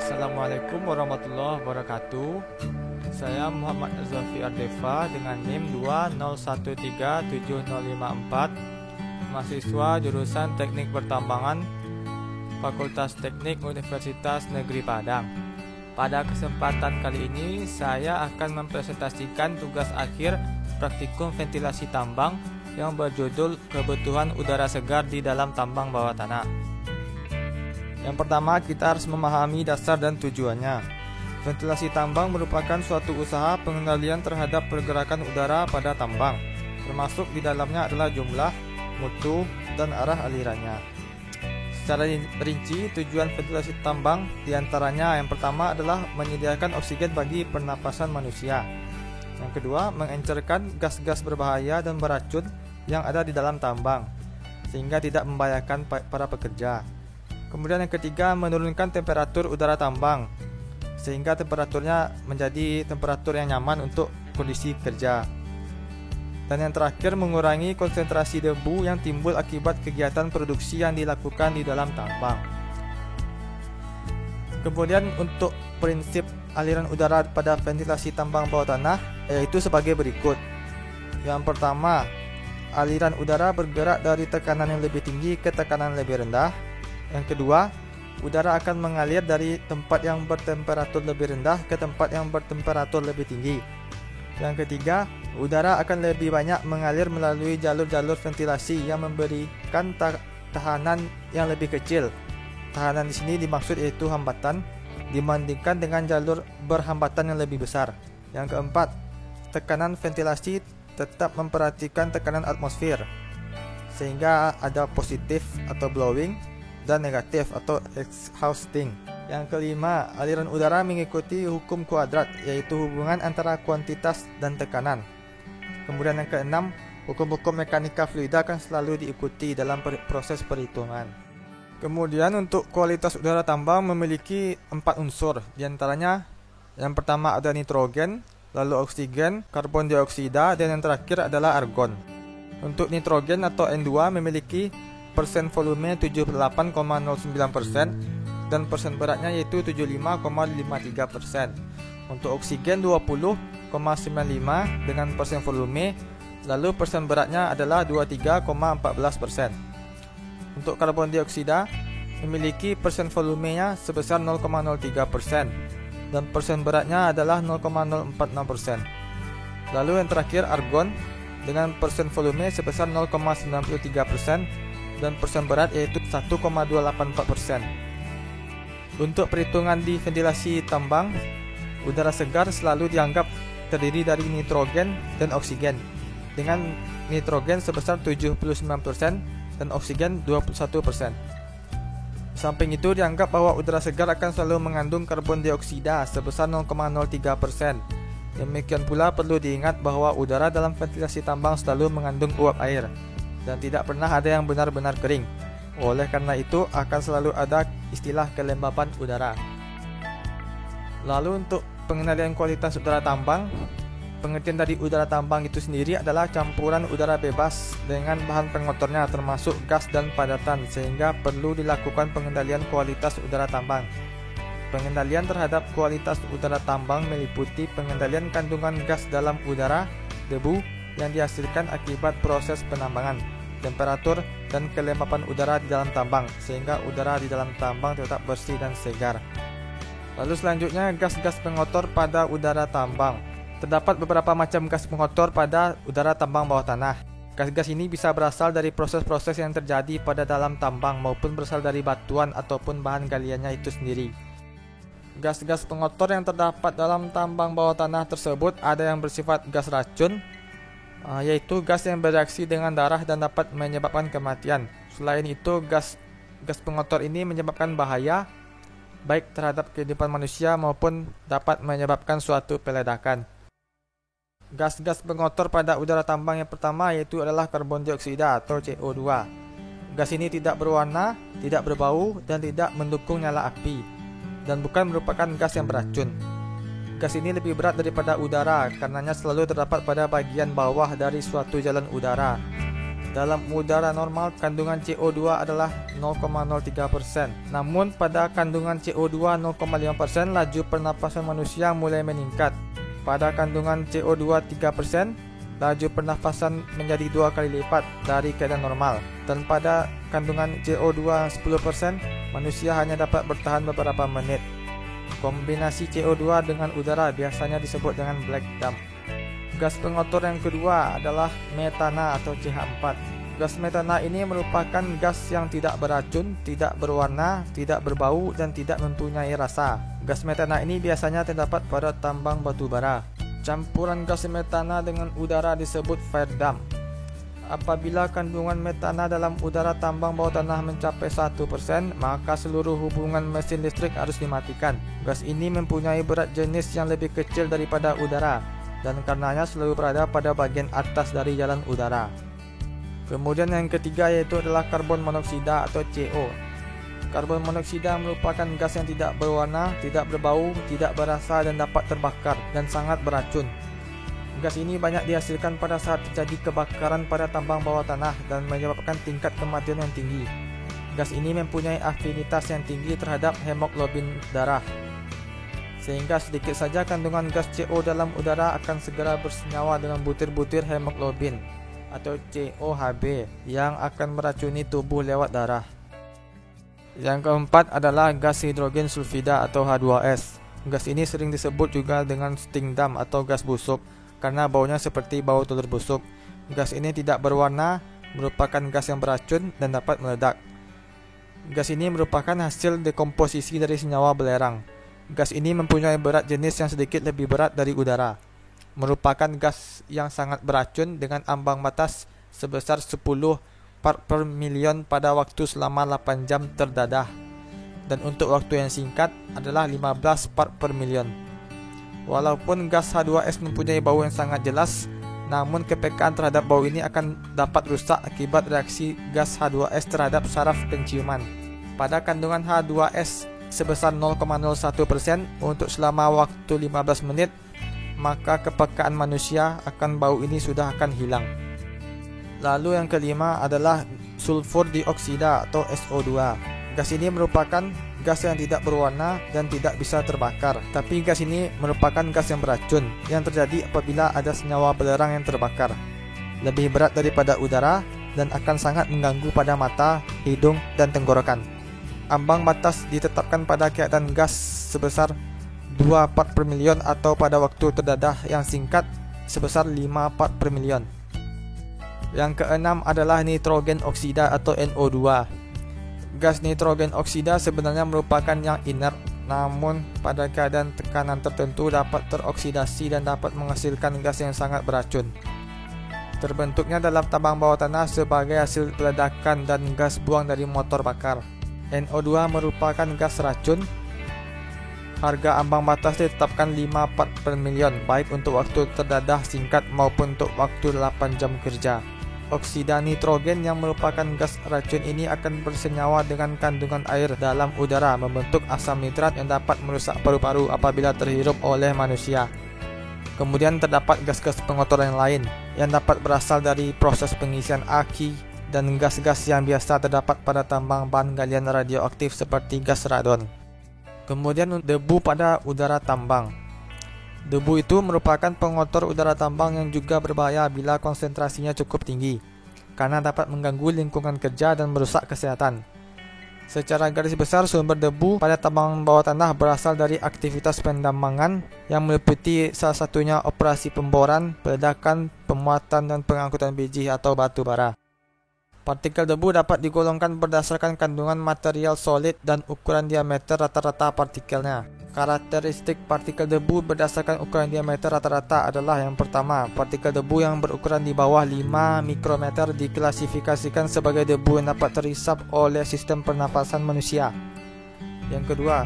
Assalamualaikum warahmatullahi wabarakatuh. Saya Muhammad Azwafi Ardeva dengan NIM 2013754, mahasiswa jurusan Teknik Pertambangan, Fakultas Teknik Universitas Negeri Padang. Pada kesempatan kali ini saya akan mempresentasikan tugas akhir praktikum ventilasi tambang yang berjudul Kebutuhan Udara Segar di dalam Tambang Bawah Tanah. Yang pertama, kita harus memahami dasar dan tujuannya. Ventilasi tambang merupakan suatu usaha pengendalian terhadap pergerakan udara pada tambang, termasuk di dalamnya adalah jumlah, mutu, dan arah alirannya. Secara rinci, tujuan ventilasi tambang diantaranya yang pertama adalah menyediakan oksigen bagi pernapasan manusia. Yang kedua, mengencerkan gas-gas berbahaya dan beracun yang ada di dalam tambang, sehingga tidak membahayakan para pekerja. Kemudian yang ketiga, menurunkan temperatur udara tambang, sehingga temperaturnya menjadi temperatur yang nyaman untuk kondisi kerja. Dan yang terakhir, mengurangi konsentrasi debu yang timbul akibat kegiatan produksi yang dilakukan di dalam tambang. Kemudian untuk prinsip aliran udara pada ventilasi tambang bawah tanah yaitu sebagai berikut. Yang pertama, aliran udara bergerak dari tekanan yang lebih tinggi ke tekanan lebih rendah. Yang kedua, udara akan mengalir dari tempat yang bertemperatur lebih rendah ke tempat yang bertemperatur lebih tinggi. Yang ketiga, udara akan lebih banyak mengalir melalui jalur-jalur ventilasi yang memberikan tahanan yang lebih kecil. Tahanan di sini dimaksud yaitu hambatan dibandingkan dengan jalur berhambatan yang lebih besar. Yang keempat, tekanan ventilasi tetap memperhatikan tekanan atmosfer, sehingga ada positif atau blowing dan negatif atau exhausting. Yang kelima, aliran udara mengikuti hukum kuadrat, yaitu hubungan antara kuantitas dan tekanan. Kemudian yang keenam, hukum-hukum mekanika fluida akan selalu diikuti dalam proses perhitungan. Kemudian untuk kualitas udara tambang memiliki 4 unsur. Di antaranya yang pertama ada nitrogen, lalu oksigen, karbon dioksida, dan yang terakhir adalah argon. Untuk nitrogen atau N2 memiliki persen volume 78,09% dan persen beratnya yaitu 75,53%. Untuk oksigen 20,95 dengan persen volume, lalu persen beratnya adalah 23,14%. Untuk karbon dioksida memiliki persen volumenya sebesar 0,03% dan persen beratnya adalah 0,046%. Lalu yang terakhir argon dengan persen volume sebesar 0,93% dan persen berat yaitu 1,284%. Untuk perhitungan di ventilasi tambang, udara segar selalu dianggap terdiri dari nitrogen dan oksigen, dengan nitrogen sebesar 79% dan oksigen 21%. Samping itu dianggap bahwa udara segar akan selalu mengandung karbon dioksida sebesar 0,03%. Demikian pula perlu diingat bahwa udara dalam ventilasi tambang selalu mengandung uap air dan tidak pernah ada yang benar-benar kering. Oleh karena itu akan selalu ada istilah kelembapan udara. Lalu untuk pengenalian kualitas udara tambang, pengertian dari udara tambang itu sendiri adalah campuran udara bebas dengan bahan pengotornya termasuk gas dan padatan, sehingga perlu dilakukan pengendalian kualitas udara tambang. Pengendalian terhadap kualitas udara tambang meliputi pengendalian kandungan gas dalam udara, debu yang dihasilkan akibat proses penambangan, temperatur dan kelembapan udara di dalam tambang, sehingga udara di dalam tambang tetap bersih dan segar. Lalu selanjutnya, gas-gas pengotor pada udara tambang. Terdapat beberapa macam gas pengotor pada udara tambang bawah tanah. Gas-gas ini bisa berasal dari proses-proses yang terjadi pada dalam tambang maupun berasal dari batuan ataupun bahan galiannya itu sendiri. Gas-gas pengotor yang terdapat dalam tambang bawah tanah tersebut ada yang bersifat gas racun, yaitu gas yang bereaksi dengan darah dan dapat menyebabkan kematian. Selain itu, gas pengotor ini menyebabkan bahaya baik terhadap kehidupan manusia maupun dapat menyebabkan suatu peledakan. Gas-gas pengotor pada udara tambang yang pertama yaitu adalah karbon dioksida atau CO2. Gas ini tidak berwarna, tidak berbau, dan tidak mendukung nyala api, dan bukan merupakan gas yang beracun. Gas ini lebih berat daripada udara karenanya selalu terdapat pada bagian bawah dari suatu jalan udara. Dalam udara normal, kandungan CO2 adalah 0,03%. Namun pada kandungan CO2 0,5%, laju pernapasan manusia mulai meningkat. Pada kandungan CO2 3%, laju pernapasan menjadi 2 kali lipat dari keadaan normal. Dan pada kandungan CO2 10%, manusia hanya dapat bertahan beberapa menit. Kombinasi CO2 dengan udara biasanya disebut dengan black dump. Gas pengotor yang kedua adalah metana atau CH4. Gas metana ini merupakan gas yang tidak beracun, tidak berwarna, tidak berbau, dan tidak mempunyai rasa. Gas metana ini biasanya terdapat pada tambang batu bara. Campuran gas metana dengan udara disebut fire dump. Apabila kandungan metana dalam udara tambang bawah tanah mencapai 1%, maka seluruh hubungan mesin listrik harus dimatikan. Gas ini mempunyai berat jenis yang lebih kecil daripada udara, dan karenanya selalu berada pada bagian atas dari jalan udara. Kemudian yang ketiga yaitu adalah karbon monoksida atau CO. Karbon monoksida merupakan gas yang tidak berwarna, tidak berbau, tidak berasa, dan dapat terbakar, dan sangat beracun. Gas ini banyak dihasilkan pada saat terjadi kebakaran pada tambang bawah tanah dan menyebabkan tingkat kematian yang tinggi. Gas ini mempunyai afinitas yang tinggi terhadap hemoglobin darah, sehingga sedikit saja kandungan gas CO dalam udara akan segera bersenyawa dengan butir-butir hemoglobin atau COHB yang akan meracuni tubuh lewat darah. Yang keempat adalah gas hidrogen sulfida atau H2S. Gas ini sering disebut juga dengan sting dump atau gas busuk karena baunya seperti bau telur busuk. Gas ini tidak berwarna, merupakan gas yang beracun dan dapat meledak. Gas ini merupakan hasil dekomposisi dari senyawa belerang. Gas ini mempunyai berat jenis yang sedikit lebih berat dari udara. Merupakan gas yang sangat beracun dengan ambang batas sebesar 10 part per million pada waktu selama 8 jam terdadah. Dan untuk waktu yang singkat adalah 15 part per million. Walaupun gas H2S mempunyai bau yang sangat jelas, namun kepekaan terhadap bau ini akan dapat rusak akibat reaksi gas H2S terhadap saraf penciuman. Pada kandungan H2S sebesar 0,01% untuk selama waktu 15 menit, maka kepekaan manusia akan bau ini sudah akan hilang. Lalu yang kelima adalah sulfur dioksida atau SO2. Gas ini merupakan gas yang tidak berwarna dan tidak bisa terbakar. Tapi gas ini merupakan gas yang beracun yang terjadi apabila ada senyawa belerang yang terbakar. Lebih berat daripada udara dan akan sangat mengganggu pada mata, hidung, dan tenggorokan. Ambang batas ditetapkan pada keadaan gas sebesar 2 part per million atau pada waktu terdadah yang singkat sebesar 5 part per million. Yang keenam adalah nitrogen oksida atau NO2. Gas nitrogen oksida sebenarnya merupakan yang inert, namun pada keadaan tekanan tertentu dapat teroksidasi dan dapat menghasilkan gas yang sangat beracun. Terbentuknya dalam tambang bawah tanah sebagai hasil ledakan dan gas buang dari motor bakar. NO2 merupakan gas racun. Harga ambang batas ditetapkan 5 part per million, baik untuk waktu terdadah singkat maupun untuk waktu 8 jam kerja. Oksida nitrogen yang merupakan gas racun ini akan bersenyawa dengan kandungan air dalam udara, membentuk asam nitrat yang dapat merusak paru-paru apabila terhirup oleh manusia. Kemudian terdapat gas-gas pengotor yang lain yang dapat berasal dari proses pengisian aki dan gas-gas yang biasa terdapat pada tambang bahan galian radioaktif seperti gas radon. Kemudian debu pada udara tambang. Debu itu merupakan pengotor udara tambang yang juga berbahaya bila konsentrasinya cukup tinggi, karena dapat mengganggu lingkungan kerja dan merusak kesehatan. Secara garis besar, sumber debu pada tambang bawah tanah berasal dari aktivitas penambangan yang meliputi salah satunya operasi pemboran, peledakan, pemuatan, dan pengangkutan biji atau batu bara. Partikel debu dapat digolongkan berdasarkan kandungan material solid dan ukuran diameter rata-rata partikelnya. Karakteristik partikel debu berdasarkan ukuran diameter rata-rata adalah: yang pertama, partikel debu yang berukuran di bawah 5 mikrometer diklasifikasikan sebagai debu yang dapat terhisap oleh sistem pernapasan manusia. Yang kedua,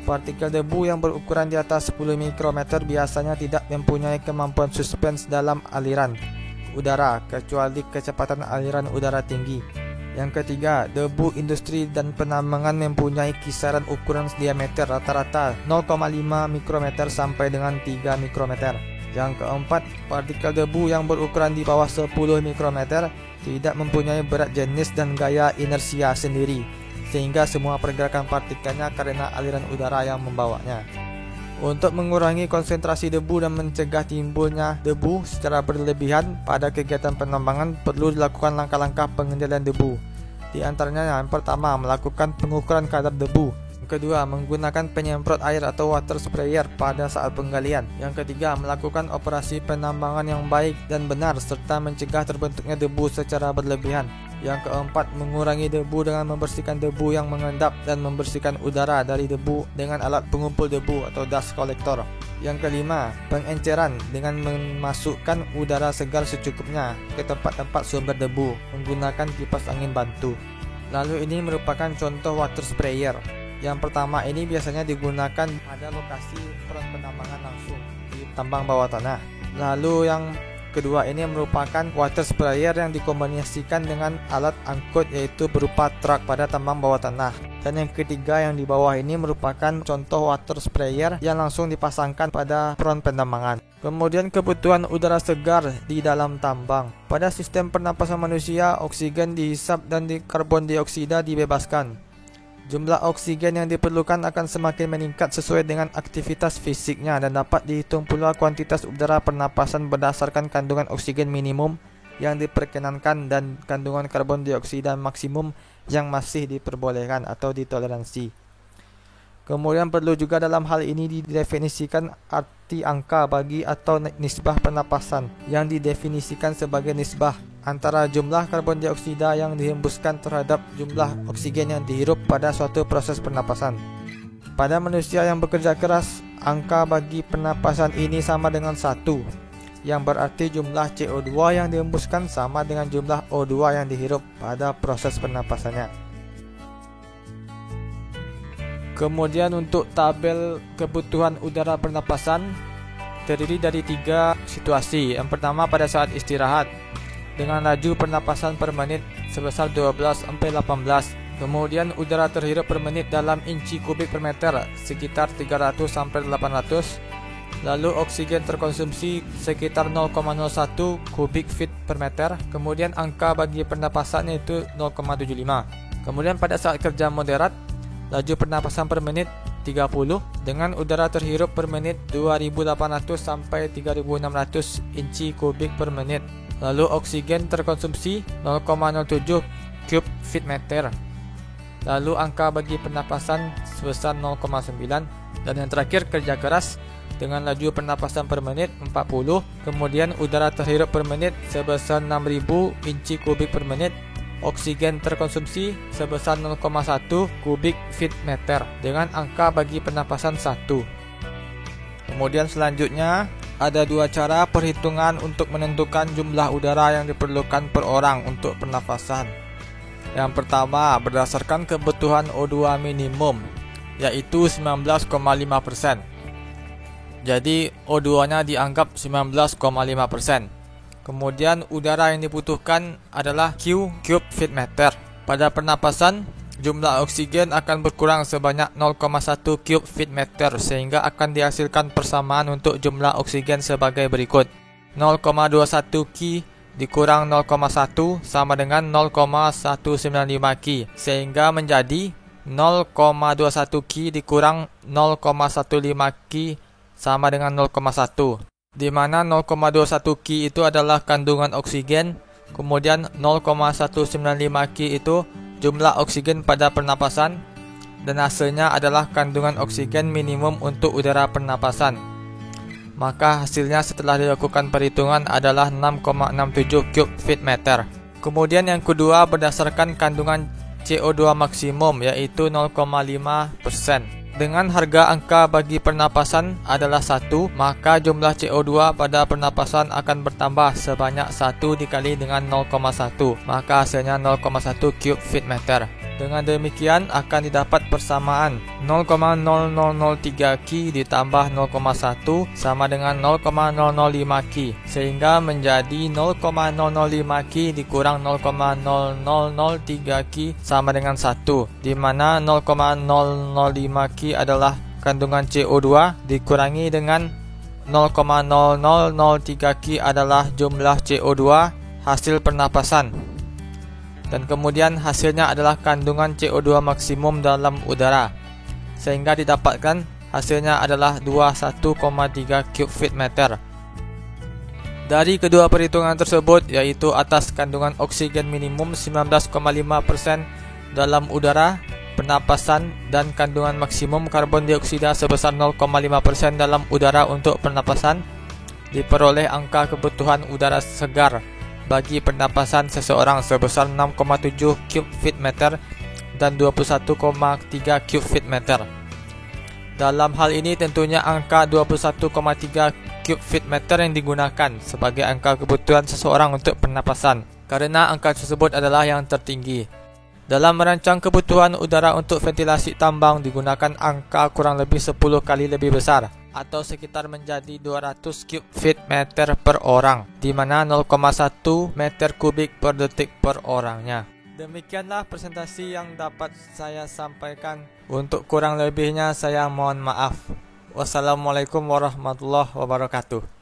partikel debu yang berukuran di atas 10 mikrometer biasanya tidak mempunyai kemampuan suspens dalam aliran udara kecuali kecepatan aliran udara tinggi. Yang ketiga, debu industri dan penambangan mempunyai kisaran ukuran diameter rata-rata 0,5 mikrometer sampai dengan 3 mikrometer. Yang keempat, partikel debu yang berukuran di bawah 10 mikrometer tidak mempunyai berat jenis dan gaya inersia sendiri, sehingga semua pergerakan partikelnya karena aliran udara yang membawanya. Untuk mengurangi konsentrasi debu dan mencegah timbulnya debu secara berlebihan pada kegiatan penambangan, perlu dilakukan langkah-langkah pengendalian debu. Di antaranya, yang pertama, melakukan pengukuran kadar debu. Yang kedua, menggunakan penyemprot air atau water sprayer pada saat penggalian. Yang ketiga, melakukan operasi penambangan yang baik dan benar serta mencegah terbentuknya debu secara berlebihan. Yang keempat, mengurangi debu dengan membersihkan debu yang mengendap dan membersihkan udara dari debu dengan alat pengumpul debu atau dust collector. Yang kelima, pengenceran dengan memasukkan udara segar secukupnya ke tempat-tempat sumber debu menggunakan kipas angin bantu. Lalu ini merupakan contoh water sprayer. Yang pertama ini biasanya digunakan pada lokasi front penambangan langsung di tambang bawah tanah. Lalu yang kedua ini merupakan water sprayer yang dikombinasikan dengan alat angkut, yaitu berupa truk pada tambang bawah tanah. Dan yang ketiga yang di bawah ini merupakan contoh water sprayer yang langsung dipasangkan pada front penambangan. Kemudian kebutuhan udara segar di dalam tambang. Pada sistem pernapasan manusia, oksigen dihisap dan karbon dioksida dibebaskan. Jumlah oksigen yang diperlukan akan semakin meningkat sesuai dengan aktivitas fisiknya, dan dapat dihitung pula kuantitas udara pernapasan berdasarkan kandungan oksigen minimum yang diperkenankan dan kandungan karbon dioksida maksimum yang masih diperbolehkan atau ditoleransi. Kemudian perlu juga dalam hal ini didefinisikan arti angka bagi atau nisbah pernapasan yang didefinisikan sebagai nisbah antara jumlah karbon dioksida yang dihembuskan terhadap jumlah oksigen yang dihirup pada suatu proses pernapasan. Pada manusia yang bekerja keras, angka bagi pernapasan ini sama dengan 1, yang berarti jumlah CO2 yang dihembuskan sama dengan jumlah O2 yang dihirup pada proses pernapasannya. Kemudian untuk tabel kebutuhan udara pernapasan terdiri dari 3 situasi. Yang pertama pada saat istirahat dengan laju pernapasan per menit sebesar 12 sampai 18. Kemudian udara terhirup per menit dalam inci kubik per meter sekitar 300 sampai 800. Lalu oksigen terkonsumsi sekitar 0,01 kubik feet per meter. Kemudian angka bagi pernapasannya itu 0,75. Kemudian pada saat kerja moderat, laju pernapasan per menit 30 dengan udara terhirup per menit 2800 sampai 3600 inci kubik per menit. Lalu oksigen terkonsumsi 0,07 cube feet meter. Lalu angka bagi pernapasan sebesar 0,9. Dan yang terakhir kerja keras dengan laju pernapasan per menit 40. Kemudian udara terhirup per menit sebesar 6000 inci kubik per menit. Oksigen terkonsumsi sebesar 0,1 kubik feet meter dengan angka bagi pernapasan 1. Kemudian selanjutnya ada 2 cara perhitungan untuk menentukan jumlah udara yang diperlukan per orang untuk pernafasan. Yang pertama berdasarkan kebutuhan O2 minimum, yaitu 19,5%. Jadi O2-nya dianggap 19,5%. Kemudian udara yang dibutuhkan adalah Q cube feet meter. Pada pernapasan, jumlah oksigen akan berkurang sebanyak 0,1 cube feet meter, sehingga akan dihasilkan persamaan untuk jumlah oksigen sebagai berikut. 0,21 Ki dikurang 0,1 sama dengan 0,195 Ki, sehingga menjadi 0,21 Ki dikurang 0,15 Ki sama dengan 0,1. Di mana 0,21 Ki itu adalah kandungan oksigen, kemudian 0,195 Ki itu jumlah oksigen pada pernapasan, dan hasilnya adalah kandungan oksigen minimum untuk udara pernapasan. Maka hasilnya setelah dilakukan perhitungan adalah 6,67 cube feet meter. Kemudian yang kedua berdasarkan kandungan CO2 maksimum, yaitu 0,5%. Dengan harga angka bagi pernapasan adalah 1, maka jumlah CO2 pada pernapasan akan bertambah sebanyak 1 dikali dengan 0,1, maka hasilnya 0,1 cube feet meter. Dengan demikian akan didapat persamaan 0,0003 Ki ditambah 0,1 sama dengan 0,005 Ki, sehingga menjadi 0,005 Ki dikurang 0,0003 Ki sama dengan 1, di mana 0,005 Ki adalah kandungan CO2 dikurangi dengan 0,0003 Ki adalah jumlah CO2 hasil pernapasan. dan kemudian hasilnya adalah kandungan CO2 maksimum dalam udara, sehingga didapatkan hasilnya adalah 21,3 cube feet meter. Dari kedua perhitungan tersebut, yaitu atas kandungan oksigen minimum 19,5% dalam udara pernapasan dan kandungan maksimum karbon dioksida sebesar 0,5% dalam udara untuk pernapasan, diperoleh angka kebutuhan udara segar bagi pernapasan seseorang sebesar 6,7 cube feet meter dan 21,3 cube feet meter. Dalam hal ini tentunya angka 21,3 cube feet meter yang digunakan sebagai angka kebutuhan seseorang untuk pernapasan, karena angka tersebut adalah yang tertinggi. Dalam merancang kebutuhan udara untuk ventilasi tambang digunakan angka kurang lebih 10 kali lebih besar, atau sekitar menjadi 200 cube feet meter per orang, di mana 0,1 meter kubik per detik per orangnya. Demikianlah presentasi yang dapat saya sampaikan. Untuk kurang lebihnya saya mohon maaf. Wassalamualaikum warahmatullahi wabarakatuh.